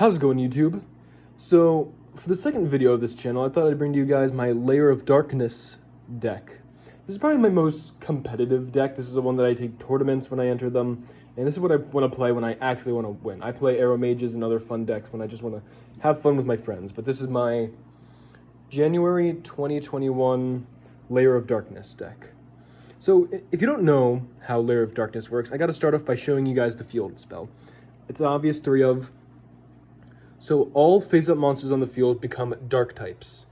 How's it going, YouTube? So, for the second video of this channel, I thought I'd bring to you guys my Lair of Darkness deck. This is probably my most competitive deck. This is the one that I take tournaments when I enter them, and this is what I want to play when I actually want to win. I play Arrow Mages and other fun decks when I just want to have fun with my friends, but this is my January 2021 Lair of Darkness deck. So, if you don't know how Lair of Darkness works, I gotta start off by showing you guys the field spell. It's an obvious 3 of. So all face-up monsters on the field become dark types.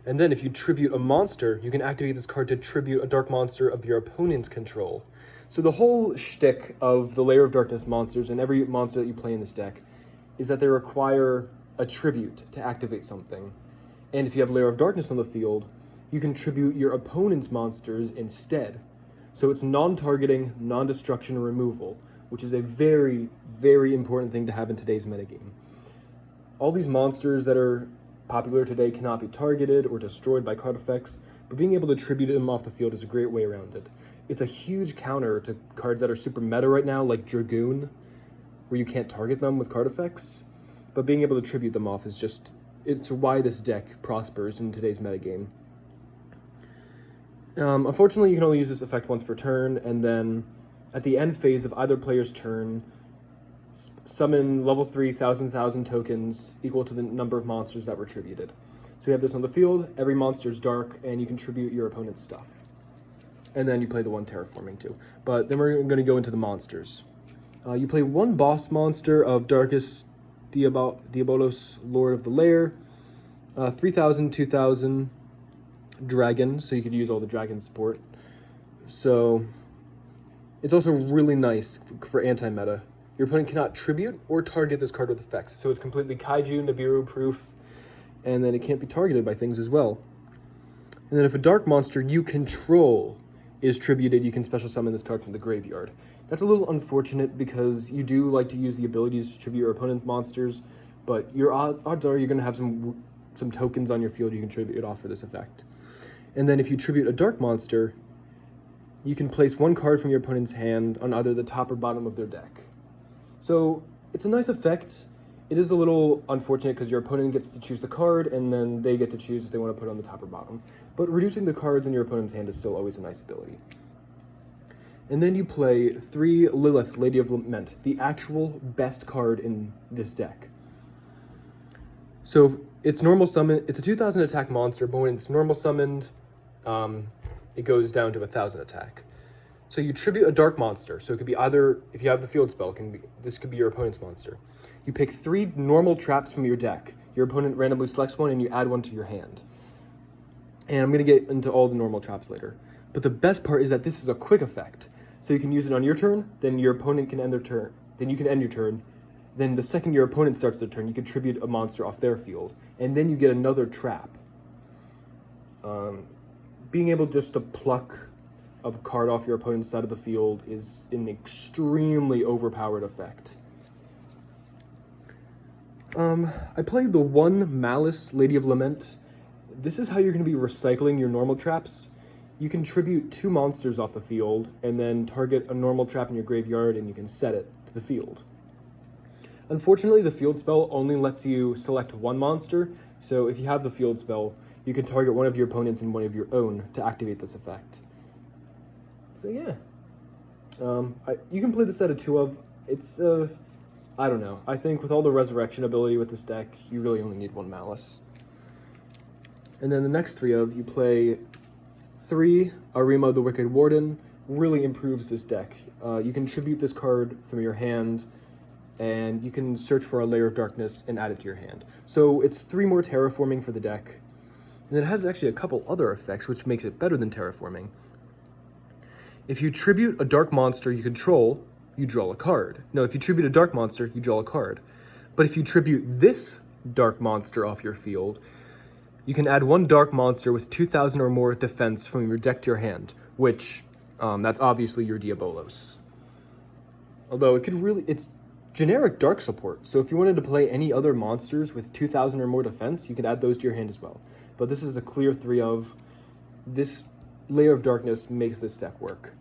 And then if you tribute a monster, you can activate this card to tribute a dark monster of your opponent's control. So the whole shtick of the Lair of Darkness monsters and every monster that you play in this deck is that they require a tribute to activate something. And if you have Lair of Darkness on the field, you can tribute your opponent's monsters instead. So it's non-targeting, non-destruction removal, which is a very, very important thing to have in today's metagame. All these monsters that are popular today cannot be targeted or destroyed by card effects, but being able to tribute them off the field is a great way around it. It's a huge counter to cards that are super meta right now, like Dragoon, where you can't target them with card effects, but being able to tribute them off is just, it's why this deck prospers in today's metagame. Unfortunately, you can only use this effect once per turn, and then at the end phase of either player's turn, summon level 3 1,000 tokens equal to the number of monsters that were tributed. So you have this on the field, every monster is dark, and you can tribute your opponent's stuff. And then you play the one terraforming too. But then we're going to go into the monsters. You play one boss monster of Darkest Diabolos, Lord of the Lair, 3,000, 2,000 dragon, so you could use all the dragon support. So it's also really nice for anti-meta. Your opponent cannot tribute or target this card with effects. So it's completely Kaiju, Nibiru proof, and then it can't be targeted by things as well. And then if a dark monster you control is tributed, you can special summon this card from the graveyard. That's a little unfortunate because you do like to use the abilities to tribute your opponent's monsters, but your odds are you're going to have some tokens on your field you can tribute off for this effect. And then if you tribute a dark monster, you can place one card from your opponent's hand on either the top or bottom of their deck. So it's a nice effect. It is a little unfortunate because your opponent gets to choose the card and then they get to choose if they want to put it on the top or bottom. But reducing the cards in your opponent's hand is still always a nice ability. And then you play 3 Lilith, Lady of Lament, the actual best card in this deck. So it's normal summon, it's a 2,000 attack monster, but when it's normal summoned, it goes down to 1,000 attack. So you tribute a dark monster, so it could be either, if you have the field spell, this could be your opponent's monster. You pick 3 normal traps from your deck. Your opponent randomly selects one and you add one to your hand. And I'm going to get into all the normal traps later. But the best part is that this is a quick effect. So you can use it on your turn, then your opponent can end their turn, then you can end your turn. Then the second your opponent starts their turn, you can tribute a monster off their field. And then you get another trap. Being able just to pluck a card off your opponent's side of the field is an extremely overpowered effect. I played the 1 Malice, Lady of Lament. This is how you're going to be recycling your normal traps. You can tribute 2 monsters off the field and then target a normal trap in your graveyard and you can set it to the field. Unfortunately, the field spell only lets you select 1 monster, so if you have the field spell, you can target one of your opponents and one of your own to activate this effect. So yeah, you can play the set of 2 of. It's, I don't know. I think with all the resurrection ability with this deck, you really only need 1 Malice. And then the next 3 of, you play 3 Arima the Wicked Warden, really improves this deck. You can tribute this card from your hand, and you can search for a Lair of Darkness and add it to your hand. So it's 3 more terraforming for the deck. And it has actually a couple other effects, which makes it better than terraforming. If you tribute a dark monster you control, you draw a card. No, if you tribute a dark monster, you draw a card. But if you tribute this dark monster off your field, you can add 1 dark monster with 2,000 or more defense from your deck to your hand, which, that's obviously your Diabolos. Although it's generic dark support, so if you wanted to play any other monsters with 2,000 or more defense, you could add those to your hand as well. But this is a clear 3 of. This Lair of Darkness makes this deck work.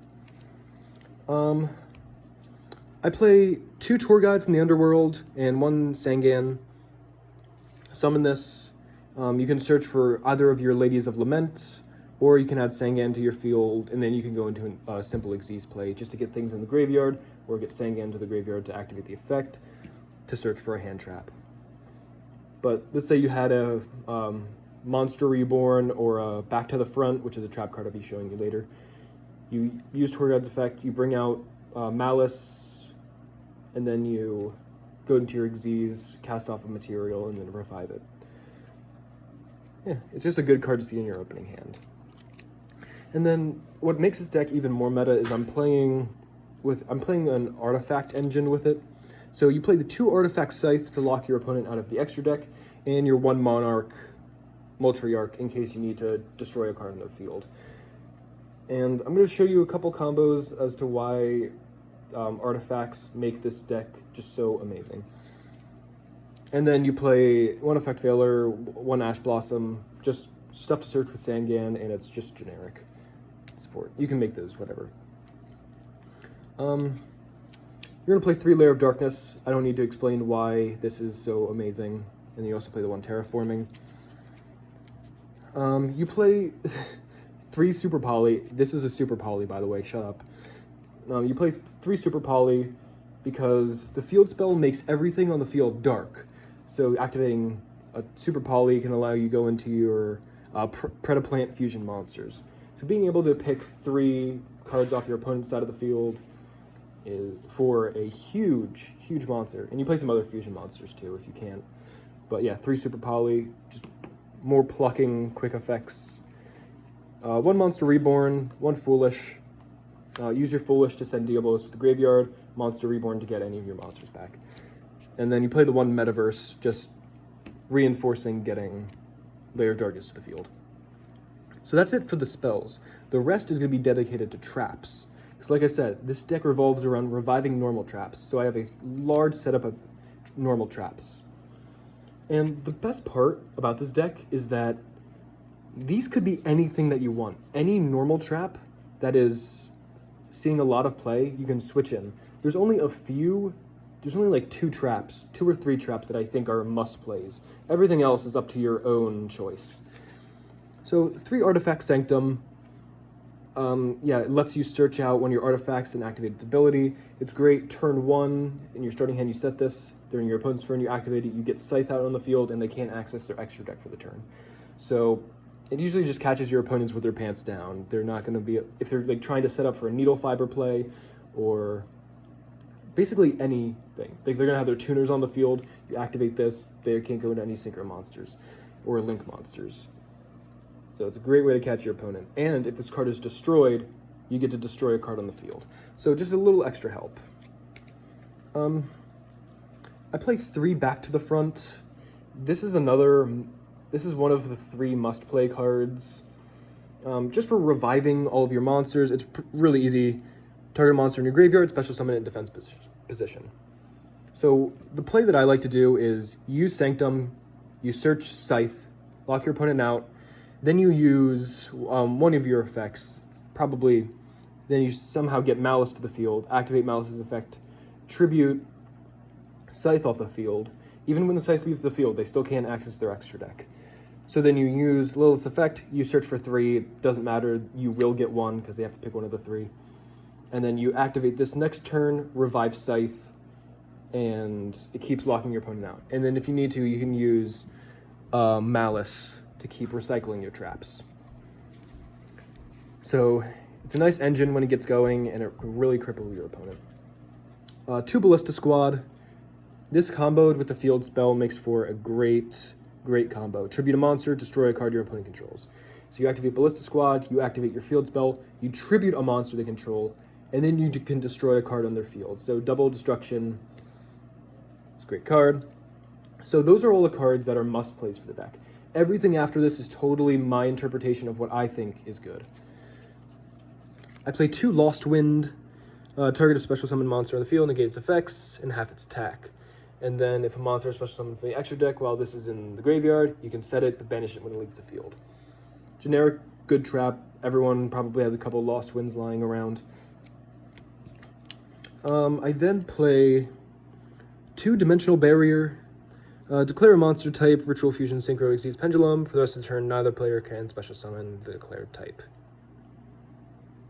I play 2 Tour Guide from the Underworld and 1 Sangan summon this. You can search for either of your Ladies of Lament, or you can add Sangan to your field, and then you can go into a simple Xyz play just to get things in the graveyard, or get Sangan to the graveyard to activate the effect, to search for a hand trap. But let's say you had a Monster Reborn or a Back to the Front, which is a trap card I'll be showing you later. You use Torgad's effect, you bring out Malice, and then you go into your Xyz, cast off a material, and then revive it. Yeah, it's just a good card to see in your opening hand. And then what makes this deck even more meta is I'm playing an artifact engine with it. So you play the 2 artifact Scythe to lock your opponent out of the extra deck, and your 1 Monarch Moltriarch in case you need to destroy a card on their field. And I'm going to show you a couple combos as to why artifacts make this deck just so amazing. And then you play 1 Effect Veiler, 1 Ash Blossom, just stuff to search with Sangan, and it's just generic support. You can make those, whatever. You're going to play 3 Lair of Darkness. I don't need to explain why this is so amazing. And you also play the 1 Terraforming. You play 3 Super Poly. This is a Super Poly, by the way. Shut up. You play 3 Super Poly because the field spell makes everything on the field dark. So activating a Super Poly can allow you to go into your Predaplant Fusion monsters. So being able to pick 3 cards off your opponent's side of the field is for a huge, huge monster. And you play some other fusion monsters too if you can. But yeah, 3 Super Poly, just more plucking, quick effects. 1 Monster Reborn, 1 Foolish. Use your Foolish to send Diabolos to the graveyard, Monster Reborn to get any of your monsters back. And then you play the 1 Metaverse, just reinforcing getting Lair of Darkness to the field. So that's it for the spells. The rest is going to be dedicated to traps. Because like I said, this deck revolves around reviving normal traps. So I have a large setup of normal traps. And the best part about this deck is that these could be anything that you want. Any normal trap that is seeing a lot of play, you can switch in. There's only like 2 traps, 2 or 3 traps that I think are must plays. Everything else is up to your own choice. So 3 Artifact Sanctum, it lets you search out one of your artifacts and activate its ability. It's great turn 1, in your starting hand you set this, during your opponent's turn you activate it, you get Scythe out on the field and they can't access their extra deck for the turn. So it usually just catches your opponents with their pants down. They're not going to be, if they're like trying to set up for a Needle Fiber play or basically anything. They're going to have their tuners on the field, you activate this, they can't go into any Synchro monsters or Link monsters. So it's a great way to catch your opponent. And if this card is destroyed, you get to destroy a card on the field. So just a little extra help. I play 3 Back to the Front. This is one of the 3 must-play cards. Just for reviving all of your monsters. It's really easy. Target a monster in your graveyard, special summon it in defense position. So the play that I like to do is use Sanctum, you search Scythe, lock your opponent out, then you use one of your effects, then you somehow get Malice to the field, activate Malice's effect, tribute Scythe off the field. Even when the Scythe leaves the field, they still can't access their extra deck. So then you use Lilith's effect, you search for 3, it doesn't matter, you will get 1 because they have to pick one of the 3. And then you activate this next turn, revive Scythe, and it keeps locking your opponent out. And then if you need to, you can use Malice to keep recycling your traps. So it's a nice engine when it gets going, and it can really cripple your opponent. 2 Ballista Squad. This comboed with the field spell makes for a great combo. Tribute a monster, destroy a card your opponent controls. So you activate Ballista Squad, you activate your field spell, you tribute a monster they control, and then you can destroy a card on their field. So double destruction. It's a great card. So those are all the cards that are must-plays for the deck. Everything after this is totally my interpretation of what I think is good. I play 2 Lost Wind. Target a special summon monster on the field, negate its effects, and half its attack. And then if a monster is special summoned from the extra deck while this is in the graveyard, you can set it, but banish it when it leaves the field. Generic, good trap. Everyone probably has a couple Lost Winds lying around. I then play 2 Dimensional Barrier. Declare a monster type, Ritual Fusion, Synchro exceeds Pendulum. For the rest of the turn, neither player can special summon the declared type.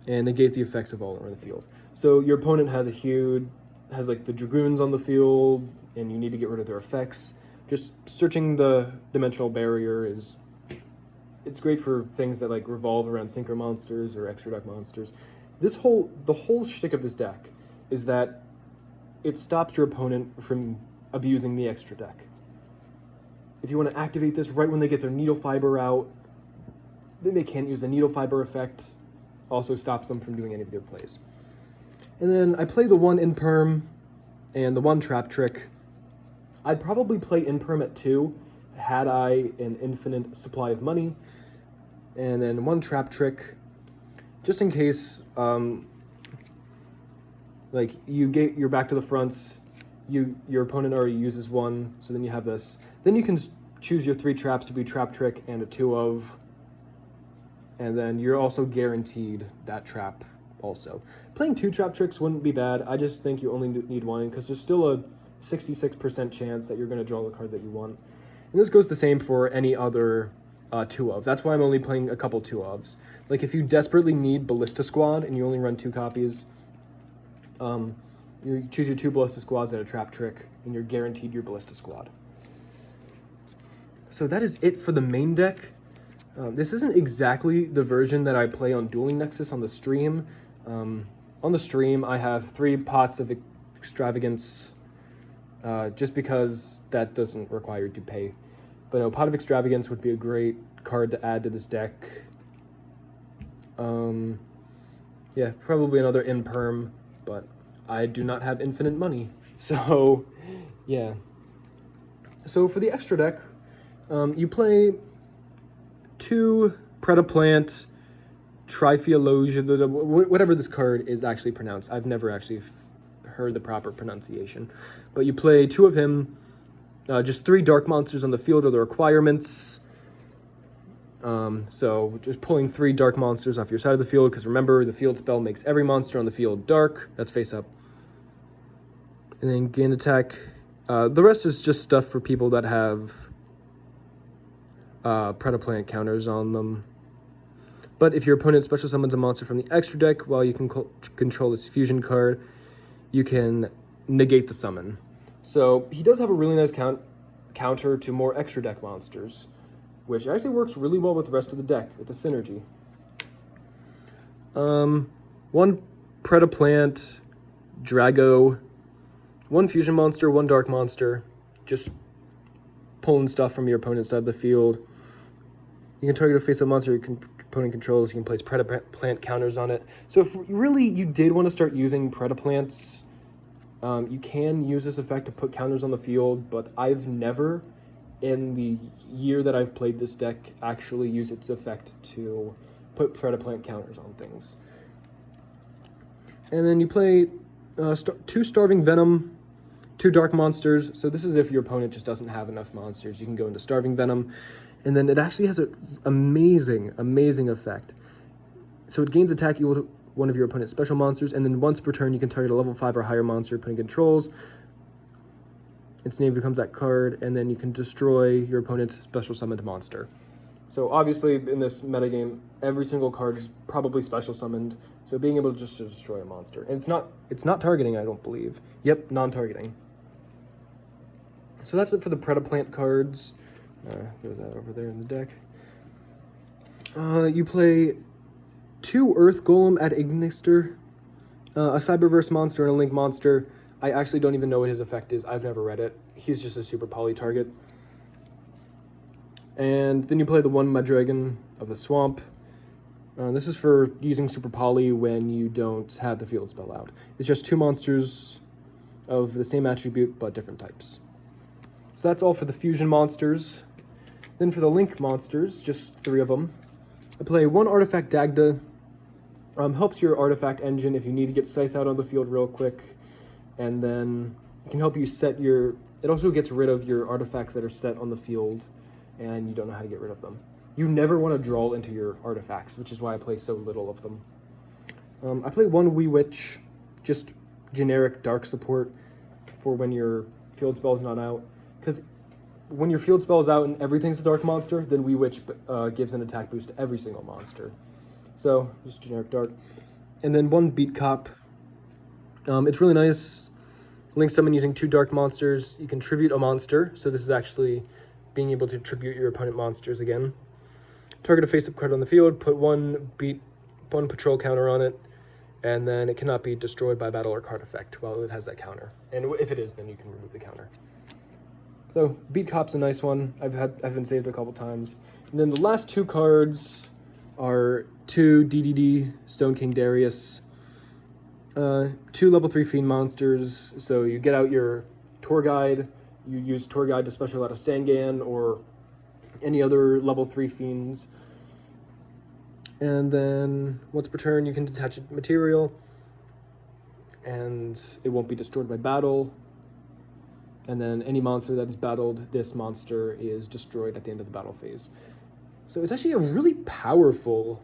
And negate the effects of all over the field. So your opponent has like the Dragoons on the field, and you need to get rid of their effects. Just searching the dimensional barrier it's great for things that like revolve around synchro monsters or extra deck monsters. The whole shtick of this deck is that it stops your opponent from abusing the extra deck. If you want to activate this right when they get their needle fiber out, then they can't use the needle fiber effect. Also stops them from doing any of their plays. And then I play the one Imperm and the one Trap Trick. I'd probably play Imperm at 2 had I an infinite supply of money. And then one Trap Trick, just in case, like you're back to the fronts, your opponent already uses one, so then you have this. Then you can choose your 3 traps to be Trap Trick and a 2 of, and then you're also guaranteed that trap also. Playing 2 Trap Tricks wouldn't be bad. I just think you only need one because there's still a 66% chance that you're going to draw the card that you want. And this goes the same for any other 2 of. That's why I'm only playing a couple 2 ofs. Like if you desperately need Ballista Squad and you only run 2 copies, you choose your 2 Ballista Squads and a Trap Trick, and you're guaranteed your Ballista Squad. So that is it for the main deck. This isn't exactly the version that I play on Dueling Nexus on the stream. On the stream, I have 3 pots of Extravagance, just because that doesn't require you to pay. But no, Pot of Extravagance would be a great card to add to this deck. Yeah, probably another Imperm, but I do not have infinite money. So, yeah. So for the extra deck, you play 2 Predaplant, Triphyalogia, whatever this card is actually pronounced. I've never actually heard the proper pronunciation. But you play 2 of him, just 3 dark monsters on the field are the requirements. So just pulling 3 dark monsters off your side of the field, because remember, the field spell makes every monster on the field dark. That's face up. And then gain attack. The rest is just stuff for people that have Predaplant counters on them. But if your opponent special summons a monster from the extra deck while you can control its fusion card, you can negate the summon. So he does have a really nice counter to more extra deck monsters, which actually works really well with the rest of the deck, with the synergy. 1 Predaplant, Drago, 1 fusion monster, 1 dark monster, just pulling stuff from your opponent's side of the field. You can target a face-up monster your opponent controls. You can place Predaplant counters on it. So if really you did want to start using Predaplants, you can use this effect to put counters on the field, but I've never, in the year that I've played this deck, actually used its effect to put Predaplant counters on things. And then you play 2 Starving Venom, 2 Dark Monsters. So this is if your opponent just doesn't have enough monsters. You can go into Starving Venom. And then it actually has an amazing, amazing effect. So it gains attack equal to one of your opponent's special monsters, and then once per turn you can target a level 5 or higher monster your opponent controls. Its name becomes that card, and then you can destroy your opponent's special summoned monster. So obviously in this metagame, every single card is probably special summoned, so being able to just destroy a monster. And it's not targeting, I don't believe. Yep, non-targeting. So that's it for the Predaplant cards. Throw that over there in the deck. You play 2 Earth Golem at Ignister, a Cyberverse monster and a Link monster. I actually don't even know what his effect is. I've never read it. He's just a super poly target. And then you play the 1 Mudragon of the Swamp. This is for using super poly when you don't have the field spell out. It's just 2 monsters of the same attribute but different types. So that's all for the fusion monsters. Then for the Link monsters, just 3 of them. I play 1 Artifact Dagda. Helps your artifact engine if you need to get Scythe out on the field real quick. And then it can help you set your... It also gets rid of your artifacts that are set on the field and you don't know how to get rid of them. You never want to draw into your artifacts, which is why I play so little of them. I play 1 Wee Witch, just generic dark support for when your field spell is not out. Because when your field spell is out and everything's a dark monster, then We Witch gives an attack boost to every single monster. So, just generic dark. And then one Beat Cop. It's really nice. Link summon using 2 dark monsters. You can tribute a monster, so this is actually being able to tribute your opponent monsters again. Target a face-up card on the field, put one patrol counter on it, and then it cannot be destroyed by battle or card effect while it has that counter. And if it is, then you can remove the counter. So Beat Cop's a nice one. I've been saved a couple times. And then the last 2 cards are 2 DDD Stone King Darius, 2 level 3 Fiend monsters. So you get out your Tour Guide. You use Tour Guide to special out a Sangan or any other level 3 Fiends. And then once per turn, you can detach a material, and it won't be destroyed by battle. And then any monster that is battled, this monster is destroyed at the end of the battle phase. So it's actually a really powerful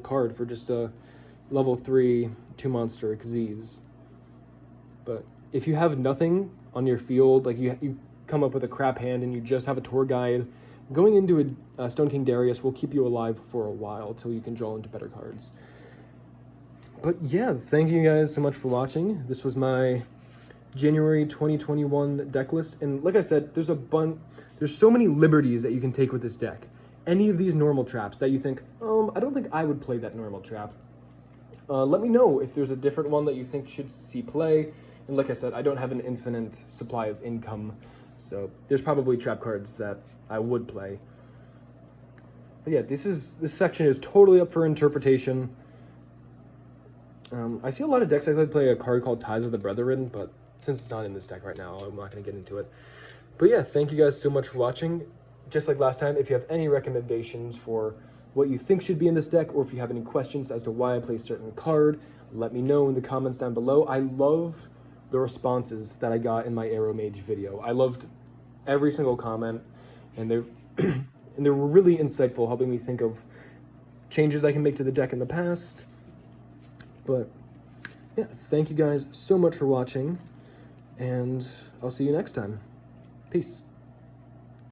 card for just a level 3 2-monster Xyz. But if you have nothing on your field, like you come up with a crap hand and you just have a Tour Guide, going into a Stone King Darius will keep you alive for a while till you can draw into better cards. But yeah, thank you guys so much for watching. This was my January 2021 deck list, and like I said, there's so many liberties that you can take with this deck. Any of these normal traps that you think, I don't think I would play that normal trap. Let me know if there's a different one that you think should see play. And like I said, I don't have an infinite supply of income, so there's probably trap cards that I would play. But yeah, this section is totally up for interpretation. I see a lot of decks actually play a card called Ties of the Brethren, but since it's not in this deck right now, I'm not going to get into it. But yeah, thank you guys so much for watching. Just like last time, if you have any recommendations for what you think should be in this deck, or if you have any questions as to why I play a certain card, let me know in the comments down below. I loved the responses that I got in my Arrow Mage video. I loved every single comment, and they were really insightful, helping me think of changes I can make to the deck in the past. But yeah, thank you guys so much for watching, and I'll see you next time. Peace.